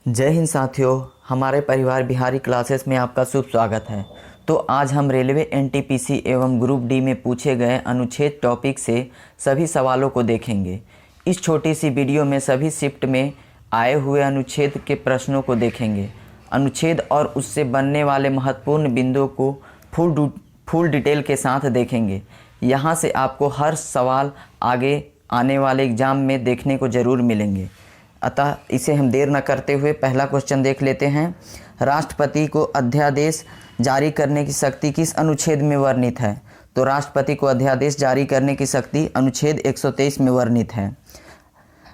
जय हिंद साथियों, हमारे परिवार बिहारी क्लासेस में आपका शुभ स्वागत है। तो आज हम रेलवे एनटीपीसी एवं ग्रुप डी में पूछे गए अनुच्छेद टॉपिक से सभी सवालों को देखेंगे। इस छोटी सी वीडियो में सभी शिफ्ट में आए हुए अनुच्छेद के प्रश्नों को देखेंगे। अनुच्छेद और उससे बनने वाले महत्वपूर्ण बिंदुओं को फुल डिटेल के साथ देखेंगे। यहाँ से आपको हर सवाल आगे आने वाले एग्ज़ाम में देखने को ज़रूर मिलेंगे। अतः इसे हम देर न करते हुए पहला क्वेश्चन देख लेते हैं। राष्ट्रपति को अध्यादेश जारी करने की शक्ति किस अनुच्छेद में वर्णित है? तो राष्ट्रपति को अध्यादेश जारी करने की शक्ति अनुच्छेद 123 में वर्णित है।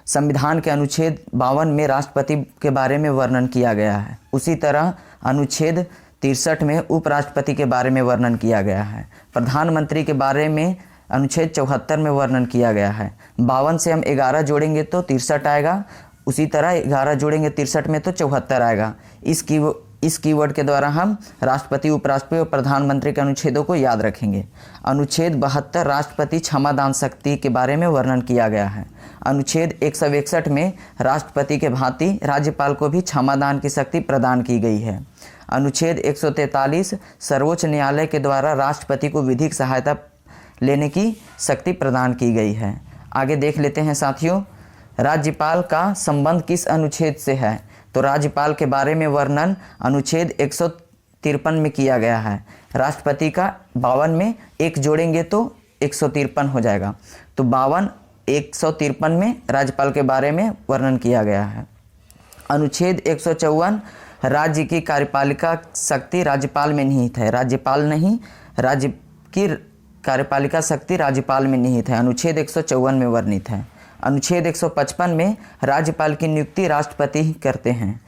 संविधान के अनुच्छेद 52 में राष्ट्रपति के बारे में वर्णन किया गया है। उसी तरह अनुच्छेद 63 में उपराष्ट्रपति के बारे में वर्णन किया गया है। प्रधानमंत्री के बारे में अनुच्छेद 74 में वर्णन किया गया है। 52 से हम 11 जोड़ेंगे तो 63 आएगा, उसी तरह 11 जोड़ेंगे 63 में तो 74 आएगा। इस कीवर्ड के द्वारा हम राष्ट्रपति, उपराष्ट्रपति और प्रधानमंत्री के अनुच्छेदों को याद रखेंगे। अनुच्छेद 72 राष्ट्रपति क्षमादान शक्ति के बारे में वर्णन किया गया है। अनुच्छेद 161 में राष्ट्रपति के भांति राज्यपाल को भी क्षमादान की शक्ति प्रदान की गई है। अनुच्छेद 143 सर्वोच्च न्यायालय के द्वारा राष्ट्रपति को विधिक सहायता लेने की शक्ति प्रदान की गई है। आगे देख लेते हैं साथियों, राज्यपाल का संबंध किस अनुच्छेद से है? तो राज्यपाल के बारे में वर्णन अनुच्छेद 153 में किया गया है। राष्ट्रपति का 52 में एक जोड़ेंगे तो 153 हो जाएगा। तो 52 153 में राज्यपाल के बारे में वर्णन किया गया है। अनुच्छेद 154 राज्य की कार्यपालिका शक्ति राज्यपाल में निहित है। राज्यपाल नहीं, राज्य की कार्यपालिका शक्ति राज्यपाल में निहित है। अनुच्छेद 154 में वर्णित है। अनुच्छेद 155 में राज्यपाल की नियुक्ति राष्ट्रपति ही करते हैं।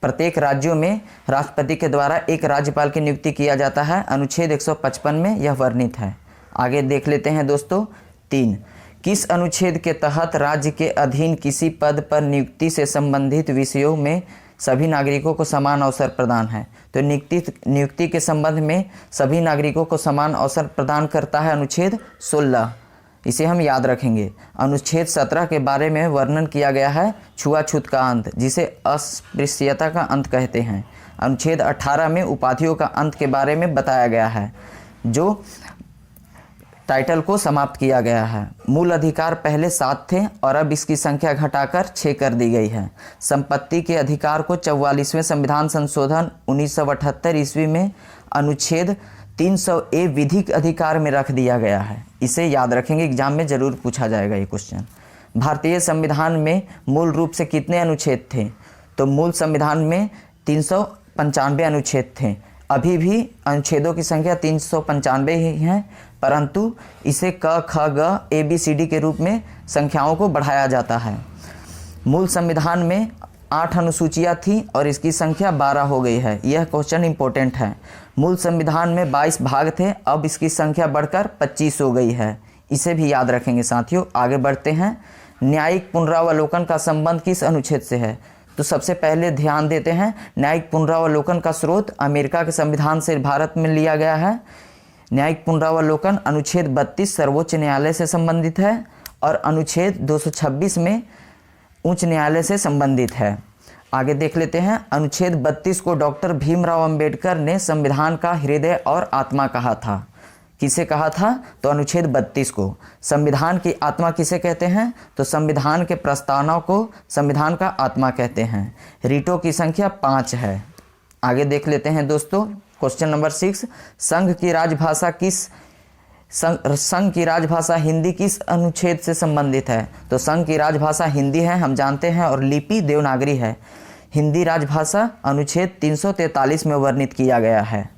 प्रत्येक राज्यों में राष्ट्रपति के द्वारा एक राज्यपाल की नियुक्ति किया जाता है। अनुच्छेद 155 में यह वर्णित है। आगे देख लेते हैं दोस्तों। 3, किस अनुच्छेद के तहत राज्य के अधीन किसी पद पर नियुक्ति से संबंधित विषयों में सभी नागरिकों को समान अवसर प्रदान है? तो नियुक्ति के संबंध में सभी नागरिकों को समान अवसर प्रदान करता है अनुच्छेद 16। इसे हम याद रखेंगे। अनुच्छेद 17 के बारे में वर्णन किया गया है छुआछूत का अंत, जिसे अस्पृश्यता का अंत कहते हैं। अनुच्छेद 18 में उपाधियों का अंत के बारे में बताया गया है, जो टाइटल को समाप्त किया गया है। मूल अधिकार पहले 7 थे और अब इसकी संख्या घटाकर 6 कर दी गई है। संपत्ति के अधिकार को 44वें संविधान संशोधन 1978 ईस्वी में अनुच्छेद 300A विधिक अधिकार में रख दिया गया है। इसे याद रखेंगे, एग्जाम में जरूर पूछा जाएगा ये क्वेश्चन। भारतीय संविधान में मूल रूप से कितने अनुच्छेद थे? तो मूल संविधान में 395 अनुच्छेद थे। अभी भी अनुच्छेदों की संख्या 395 ही है, परंतु इसे क, ख, ग, ABCD के रूप में संख्याओं को बढ़ाया जाता है। मूल संविधान में 8 अनुसूचियाँ थी और इसकी संख्या 12 हो गई है। यह क्वेश्चन इंपॉर्टेंट है। मूल संविधान में 22 भाग थे, अब इसकी संख्या बढ़कर 25 हो गई है। इसे भी याद रखेंगे साथियों। आगे बढ़ते हैं। न्यायिक पुनरावलोकन का संबंध किस अनुच्छेद से है? तो सबसे पहले ध्यान देते हैं, न्यायिक पुनरावलोकन का स्रोत अमेरिका के संविधान से भारत में लिया गया है। न्यायिक पुनरावलोकन अनुच्छेद 32 सर्वोच्च न्यायालय से संबंधित है और अनुच्छेद 226 में उच्च न्यायालय से संबंधित है। आगे देख लेते हैं। अनुच्छेद 32 को डॉक्टर भीमराव अंबेडकर ने संविधान का हृदय और आत्मा कहा था। किसे कहा था? तो अनुच्छेद 32 को। संविधान की आत्मा किसे कहते हैं? तो संविधान के प्रस्तावना को संविधान का आत्मा कहते हैं। रीटों की संख्या 5 है। आगे देख लेते हैं दोस्तों। क्वेश्चन नंबर 6, संघ की राजभाषा हिंदी किस अनुच्छेद से संबंधित है? तो संघ की राजभाषा हिंदी है, हम जानते हैं, और लिपि देवनागरी है। हिंदी राजभाषा अनुच्छेद 343 में वर्णित किया गया है।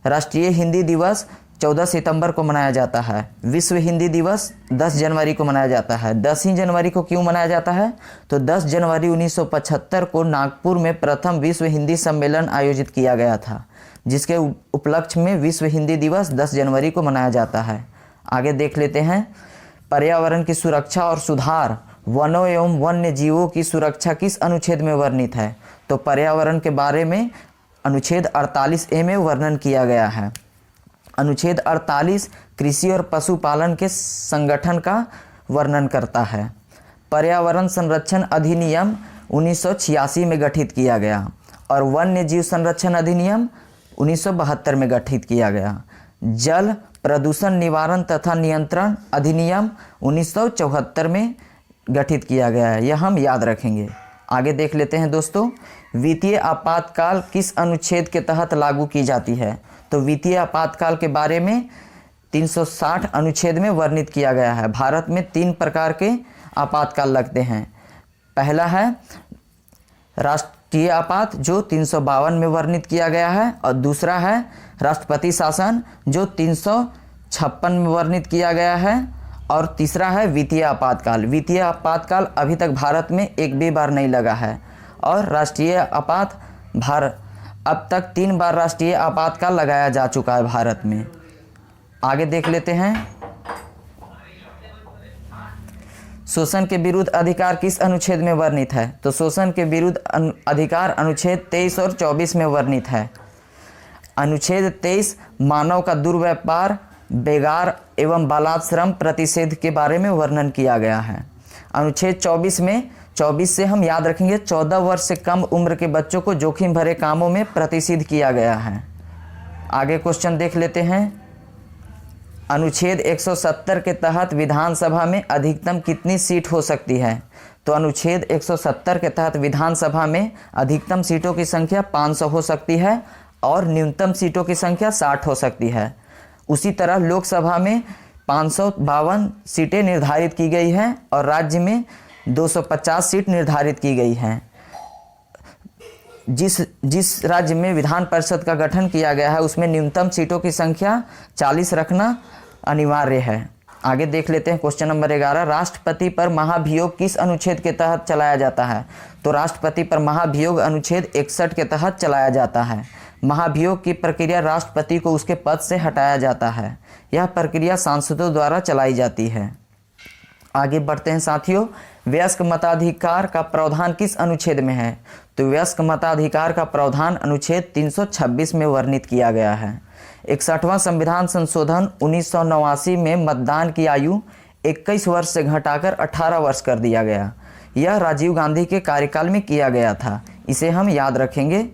राष्ट्रीय हिंदी दिवस 14 सितंबर को मनाया जाता है। विश्व हिंदी दिवस 10 जनवरी को मनाया जाता है। 10 ही जनवरी को क्यों मनाया जाता है? तो 10 जनवरी 1975 को नागपुर में प्रथम विश्व हिंदी सम्मेलन आयोजित किया गया था, जिसके उपलक्ष्य में विश्व हिंदी दिवस 10 जनवरी को मनाया जाता है। आगे देख लेते हैं। पर्यावरण की सुरक्षा और सुधार, वनों एवं वन्य जीवों की सुरक्षा किस अनुच्छेद में वर्णित है? तो पर्यावरण के बारे में अनुच्छेद 48A में वर्णन किया गया है। अनुच्छेद 48 कृषि और पशुपालन के संगठन का वर्णन करता है। पर्यावरण संरक्षण अधिनियम 1986 में गठित किया गया और वन्य जीव संरक्षण अधिनियम 1972 में गठित किया गया। जल प्रदूषण निवारण तथा नियंत्रण अधिनियम 1974 में गठित किया गया है, यह हम याद रखेंगे। आगे देख लेते हैं दोस्तों, वित्तीय आपातकाल किस अनुच्छेद के तहत लागू की जाती है। तो वित्तीय आपातकाल के बारे में 360 अनुच्छेद में वर्णित किया गया है। भारत में 3 प्रकार के आपातकाल लगते हैं। पहला है राष्ट्रीय आपात जो 352 में वर्णित किया गया है, और दूसरा है राष्ट्रपति शासन जो 356 में वर्णित किया गया है, और तीसरा है वित्तीय आपातकाल। वित्तीय आपातकाल अभी तक भारत में एक भी बार नहीं लगा है, और राष्ट्रीय आपात अब तक 3 बार राष्ट्रीय आपातकाल लगाया जा चुका है भारत में। आगे देख लेते हैं, शोषण के विरुद्ध अधिकार किस अनुच्छेद में वर्णित है। तो शोषण के विरुद्ध अधिकार अनुच्छेद 23 और 24 में वर्णित है। अनुच्छेद 23 मानव का दुर्व्यापार, बेगार एवं बालात श्रम प्रतिषेध के बारे में वर्णन किया गया है। अनुच्छेद 24 में 24 से हम याद रखेंगे 14 वर्ष से कम उम्र के बच्चों को जोखिम भरे कामों में प्रतिषिद्ध किया गया है। आगे क्वेश्चन देख लेते हैं, अनुच्छेद 170 के तहत विधानसभा में अधिकतम कितनी सीट हो सकती है। तो अनुच्छेद 170 के तहत विधानसभा में अधिकतम सीटों की संख्या 500 हो सकती है और न्यूनतम सीटों की संख्या 60 हो सकती है। उसी तरह लोकसभा में 552 सीटें निर्धारित की गई हैं और राज्य में 250 सीट निर्धारित की गई हैं। जिस राज्य में विधान परिषद का गठन किया गया है उसमें न्यूनतम सीटों की संख्या 40 रखना अनिवार्य है। आगे देख लेते हैं क्वेश्चन नंबर 11, राष्ट्रपति पर महाभियोग किस अनुच्छेद के तहत चलाया जाता है। तो राष्ट्रपति पर महाभियोग अनुच्छेद 61 के तहत चलाया जाता है। महाभियोग की प्रक्रिया राष्ट्रपति को उसके पद से हटाया जाता है। यह प्रक्रिया सांसदों द्वारा चलाई जाती है। आगे बढ़ते हैं साथियों, वयस्क मताधिकार का प्रावधान किस अनुच्छेद में है। तो वयस्क मताधिकार का प्रावधान अनुच्छेद 326 में वर्णित किया गया है। 61वां संविधान संशोधन 1989 में मतदान की आयु 21 वर्ष से घटाकर 18 वर्ष कर दिया गया। यह राजीव गांधी के कार्यकाल में किया गया था, इसे हम याद रखेंगे।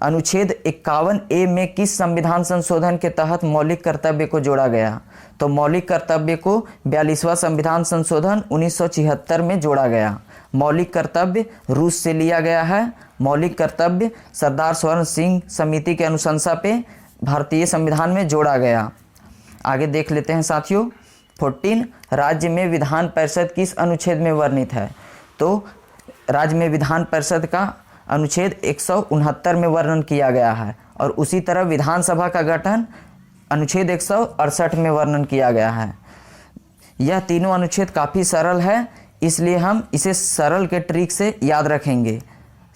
अनुच्छेद 51A में किस संविधान संशोधन के तहत मौलिक कर्तव्य को जोड़ा गया। तो मौलिक कर्तव्य को 42वां संविधान संशोधन 1976 में जोड़ा गया। मौलिक कर्तव्य रूस से लिया गया है। मौलिक कर्तव्य सरदार स्वर्ण सिंह समिति के अनुशंसा पे भारतीय संविधान में जोड़ा गया। आगे देख लेते हैं साथियों, 14 राज्य में विधान परिषद किस अनुच्छेद में वर्णित है। तो राज्य में विधान परिषद का अनुच्छेद 169 में वर्णन किया गया है और उसी तरह विधानसभा का गठन अनुच्छेद 168 में वर्णन किया गया है। यह तीनों अनुच्छेद काफ़ी सरल है, इसलिए हम इसे सरल के ट्रिक से याद रखेंगे।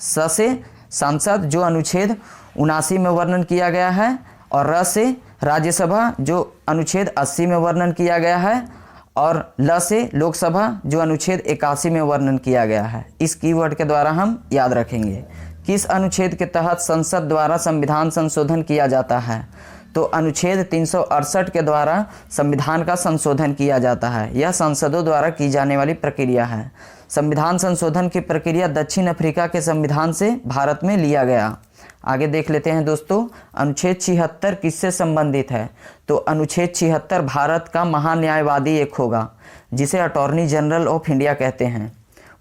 स से सांसद जो अनुच्छेद 79 में वर्णन किया गया है, और र से राज्यसभा जो अनुच्छेद 80 में वर्णन किया गया है, और ल से लोकसभा जो अनुच्छेद 81 में वर्णन किया गया है। इस कीवर्ड के द्वारा हम याद रखेंगे। किस अनुच्छेद के तहत संसद द्वारा संविधान संशोधन किया जाता है। तो अनुच्छेद 368 के द्वारा संविधान का संशोधन किया जाता है। यह संसदों द्वारा की जाने वाली प्रक्रिया है। संविधान संशोधन की प्रक्रिया दक्षिण अफ्रीका के संविधान से भारत में लिया गया। आगे देख लेते हैं दोस्तों, अनुच्छेद 76 किससे संबंधित है। तो अनुच्छेद 76 भारत का महान्यायवादी एक होगा, जिसे अटॉर्नी जनरल ऑफ इंडिया कहते हैं।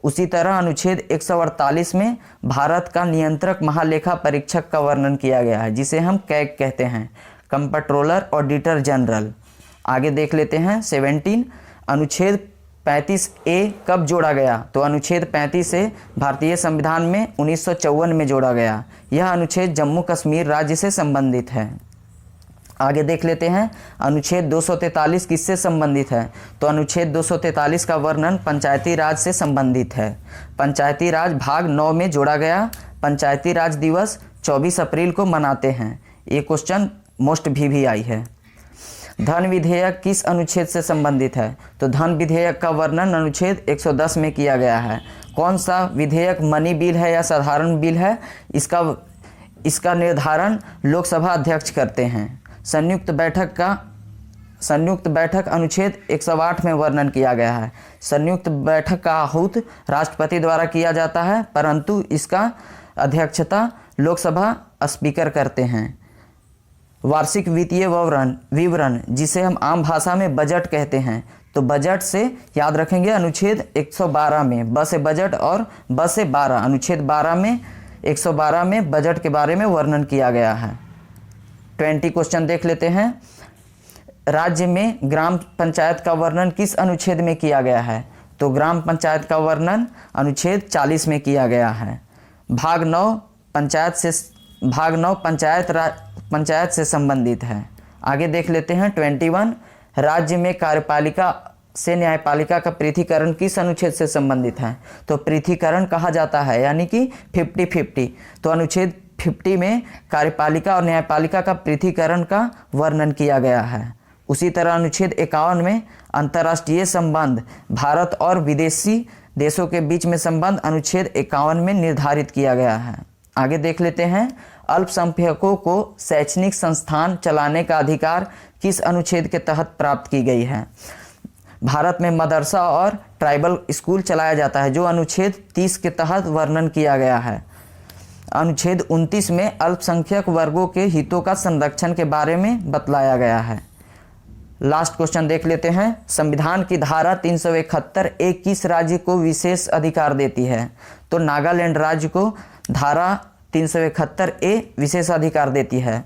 उसी तरह अनुच्छेद 148 में भारत का नियंत्रक महालेखा परीक्षक का वर्णन किया गया है, जिसे हम कैग कहते हैं, कंप्ट्रोलर ऑडिटर जनरल। आगे देख लेते हैं 17 अनुच्छेद 35A कब जोड़ा गया। तो अनुच्छेद 35 से भारतीय संविधान में 1954 में जोड़ा गया। यह अनुच्छेद जम्मू कश्मीर राज्य से संबंधित है। आगे देख लेते हैं अनुच्छेद 243 किससे संबंधित है। तो अनुच्छेद 243 का वर्णन पंचायती राज से संबंधित है। पंचायती राज भाग 9 में जोड़ा गया। पंचायती राज दिवस 24 अप्रैल को मनाते हैं। ये क्वेश्चन मोस्ट भी आई है। धन विधेयक किस अनुच्छेद से संबंधित है। तो धन विधेयक का वर्णन अनुच्छेद 110 में किया गया है। कौन सा विधेयक मनी बिल है या साधारण बिल है, इसका निर्धारण लोकसभा अध्यक्ष करते हैं। संयुक्त बैठक का संयुक्त बैठक अनुच्छेद 108 में वर्णन किया गया है। संयुक्त बैठक का आहूत राष्ट्रपति द्वारा किया जाता है, परंतु इसका अध्यक्षता लोकसभा स्पीकर करते हैं। वार्षिक वित्तीय विवरण जिसे हम आम भाषा में बजट कहते हैं, तो बजट से याद रखेंगे अनुच्छेद 112 में ब से बजट और ब से 12, अनुच्छेद 12 में 112 में बजट के बारे में वर्णन किया गया है। 20 क्वेश्चन देख लेते हैं। राज्य में ग्राम पंचायत का वर्णन किस अनुच्छेद में किया गया है? तो ग्राम पंचायत का वर्णन अनुच्छेद 40 में किया गया है। भाग 9 पंचायत से संबंधित है। आगे देख लेते हैं 21। राज्य में कार्यपालिका से न्यायपालिका का पृथकीकरण किस अनुच्छेद से संबंधित है? तो पृथकीकरण कहा जाता है, यानी कि 50-50। तो अनुच्छेद 50 में कार्यपालिका और न्यायपालिका का पृथकीकरण का वर्णन किया गया है। उसी तरह अनुच्छेद 51 में अंतर्राष्ट्रीय संबंध, भारत और विदेशी देशों के बीच में संबंध अनुच्छेद 51 में निर्धारित किया गया है। आगे देख लेते हैं। अल्पसंख्यकों को शैक्षणिक संस्थान चलाने का अधिकार किस अनुच्छेद के तहत प्राप्त की गई है? भारत में मदरसा और ट्राइबल स्कूल चलाया जाता है, जो अनुच्छेद 30 के तहत वर्णन किया गया है। अनुच्छेद 29 में अल्पसंख्यक वर्गों के हितों का संरक्षण के बारे में बतलाया गया है। लास्ट क्वेश्चन देख लेते हैं। संविधान की धारा 371 किस राज्य को विशेष अधिकार देती है? तो नागालैंड राज्य को धारा 371 विशेष अधिकार देती है।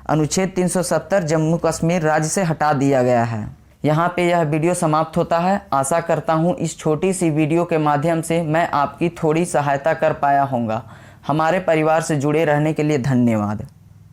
अनुच्छेद 370 जम्मू कश्मीर राज्य से हटा दिया गया है। यहाँ पे यह वीडियो समाप्त होता है। आशा करता हूँ इस छोटी सी वीडियो के माध्यम से मैं आपकी थोड़ी सहायता कर पाया होऊंगा। हमारे परिवार से जुड़े रहने के लिए धन्यवाद।